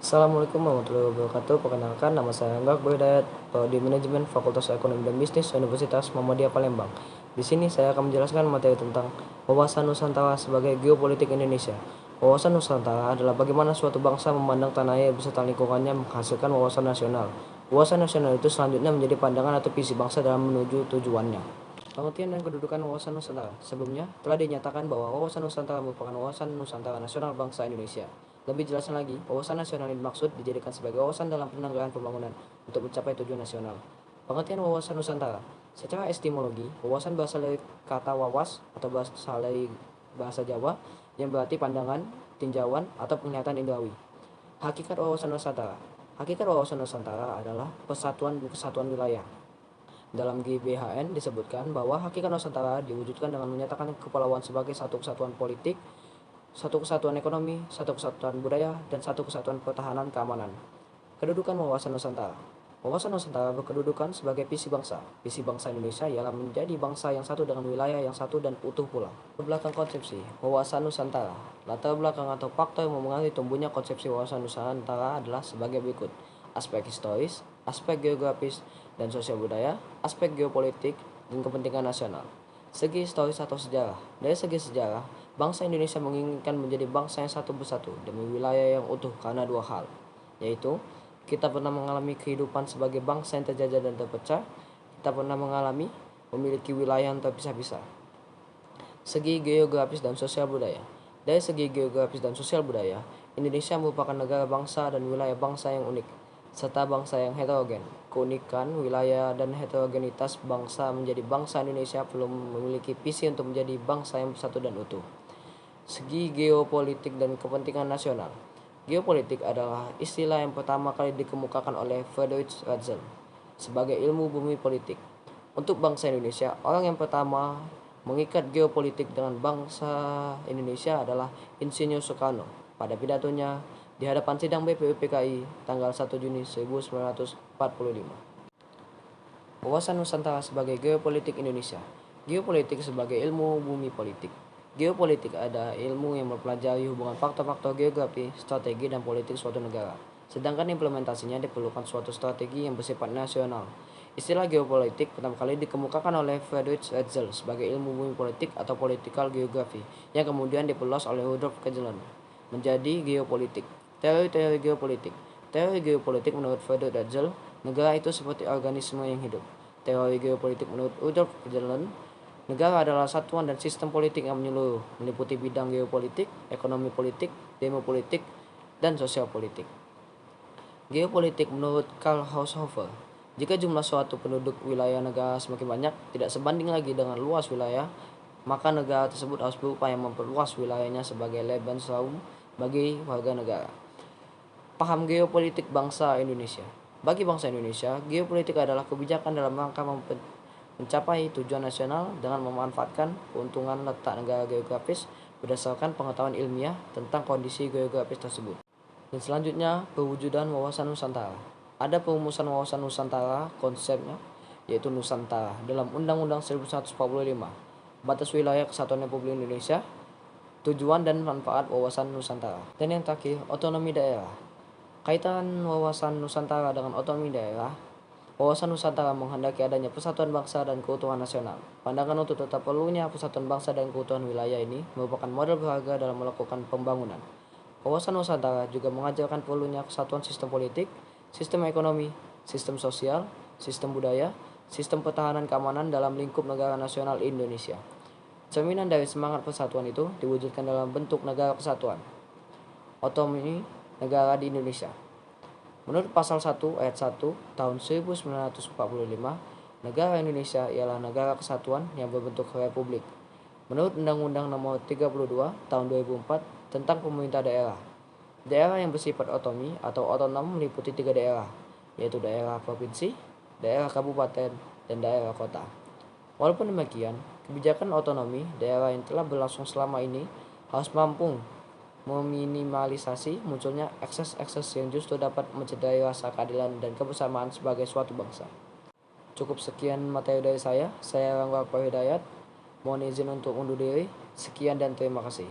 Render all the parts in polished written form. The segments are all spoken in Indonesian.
Assalamualaikum warahmatullahi wabarakatuh. Perkenalkan, nama saya Anggak Hidayat, Prodi Manajemen Fakultas Ekonomi dan Bisnis Universitas Muhammadiyah Palembang. Di sini saya akan menjelaskan materi tentang wawasan Nusantara sebagai geopolitik Indonesia. Wawasan Nusantara adalah bagaimana suatu bangsa memandang tanah air beserta lingkungannya menghasilkan wawasan nasional. Wawasan nasional itu selanjutnya menjadi pandangan atau visi bangsa dalam menuju tujuannya. Pengertian dan kedudukan wawasan Nusantara. Sebelumnya, telah dinyatakan bahwa wawasan Nusantara merupakan wawasan Nusantara nasional bangsa Indonesia. Lebih jelasnya lagi, wawasan nasional ini dimaksud dijadikan sebagai wawasan dalam penyelenggaraan pembangunan untuk mencapai tujuan nasional. Pengertian wawasan Nusantara. Secara etimologi, wawasan berasal dari kata wawas atau berasal dari bahasa Jawa yang berarti pandangan, tinjauan, atau penglihatan indrawi. Hakikat wawasan Nusantara. Hakikat wawasan Nusantara adalah kesatuan wilayah. Dalam GBHN disebutkan bahwa hakikat Nusantara diwujudkan dengan menyatakan kepulauan sebagai satu kesatuan politik, satu kesatuan ekonomi, satu kesatuan budaya, dan satu kesatuan pertahanan keamanan. Kedudukan wawasan Nusantara. Wawasan Nusantara berkedudukan sebagai visi bangsa. Visi bangsa Indonesia ialah menjadi bangsa yang satu dengan wilayah yang satu dan utuh pula. Belakang konsepsi wawasan Nusantara. Latar belakang atau faktor yang mempengaruhi tumbuhnya konsepsi wawasan Nusantara adalah sebagai berikut: aspek historis, aspek geografis dan sosial budaya, aspek geopolitik, dan kepentingan nasional. Segi historis atau sejarah. Dari segi sejarah, bangsa Indonesia menginginkan menjadi bangsa yang satu bersatu demi wilayah yang utuh karena dua hal, yaitu kita pernah mengalami kehidupan sebagai bangsa yang terjajah dan terpecah, kita pernah mengalami memiliki wilayah yang terpisah-pisah. Segi geografis dan sosial budaya. Dari segi geografis dan sosial budaya, Indonesia merupakan negara bangsa dan wilayah bangsa yang unik, serta bangsa yang heterogen. Keunikan wilayah dan heterogenitas bangsa menjadi bangsa Indonesia belum memiliki visi untuk menjadi bangsa yang bersatu dan utuh. Segi geopolitik dan kepentingan nasional. Geopolitik adalah istilah yang pertama kali dikemukakan oleh Friedrich Ratzel sebagai ilmu bumi politik. Untuk bangsa Indonesia, orang yang pertama mengikat geopolitik dengan bangsa Indonesia adalah Insinyur Soekarno pada pidatonya di hadapan sidang BPUPKI tanggal 1 Juni 1945. Wawasan Nusantara sebagai geopolitik Indonesia. Geopolitik sebagai ilmu bumi politik. Geopolitik ada ilmu yang mempelajari hubungan faktor-faktor geografi, strategi, dan politik suatu negara. Sedangkan implementasinya diperlukan suatu strategi yang bersifat nasional. Istilah geopolitik pertama kali dikemukakan oleh Friedrich Ratzel sebagai ilmu bumi politik atau political geography, yang kemudian diperluas oleh Rudolf Kajelin menjadi geopolitik. Teori-teori geopolitik. Teori geopolitik menurut Friedrich Ratzel, negara itu seperti organisme yang hidup. Teori geopolitik menurut Rudolf Kajelin, negara adalah satuan dan sistem politik yang menyeluruh, meliputi bidang geopolitik, ekonomi politik, demopolitik, dan sosial politik. Geopolitik menurut Karl Haushofer, jika jumlah suatu penduduk wilayah negara semakin banyak, tidak sebanding lagi dengan luas wilayah, maka negara tersebut harus berupaya memperluas wilayahnya sebagai Lebensraum bagi warga negara. Paham geopolitik bangsa Indonesia. Bagi bangsa Indonesia, geopolitik adalah kebijakan dalam rangka mencapai tujuan nasional dengan memanfaatkan keuntungan letak negara geografis berdasarkan pengetahuan ilmiah tentang kondisi geografis tersebut. Dan selanjutnya, pewujudan wawasan Nusantara. Ada perumusan wawasan Nusantara, konsepnya yaitu Nusantara dalam Undang-Undang 1945, batas wilayah kesatuan Republik Indonesia, tujuan dan manfaat wawasan Nusantara. Dan yang terakhir, otonomi daerah. Kaitan wawasan Nusantara dengan otonomi daerah. Wawasan Nusantara menghendaki adanya persatuan bangsa dan keutuhan nasional. Pandangan untuk tetap perlunya persatuan bangsa dan keutuhan wilayah ini merupakan modal berharga dalam melakukan pembangunan. Wawasan Nusantara juga mengajarkan perlunya kesatuan sistem politik, sistem ekonomi, sistem sosial, sistem budaya, sistem pertahanan keamanan dalam lingkup negara nasional Indonesia. Cerminan dari semangat persatuan itu diwujudkan dalam bentuk negara kesatuan, otonomi negara di Indonesia. Menurut pasal 1 ayat 1 tahun 1945, negara Indonesia ialah negara kesatuan yang berbentuk republik. Menurut Undang-Undang Nomor 32 Tahun 2004 tentang pemerintah daerah, daerah yang bersifat otonomi atau otonom meliputi 3 daerah, yaitu daerah provinsi, daerah kabupaten, dan daerah kota. Walaupun demikian, kebijakan otonomi daerah yang telah berlangsung selama ini harus mampu meminimalisasi munculnya ekses-ekses yang justru dapat mencederai rasa keadilan dan kebersamaan sebagai suatu bangsa. Cukup sekian materi dari saya Rangga Hidayat. Mohon izin untuk undur diri. Sekian dan terima kasih.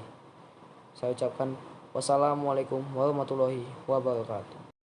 Saya ucapkan Wassalamualaikum warahmatullahi wabarakatuh.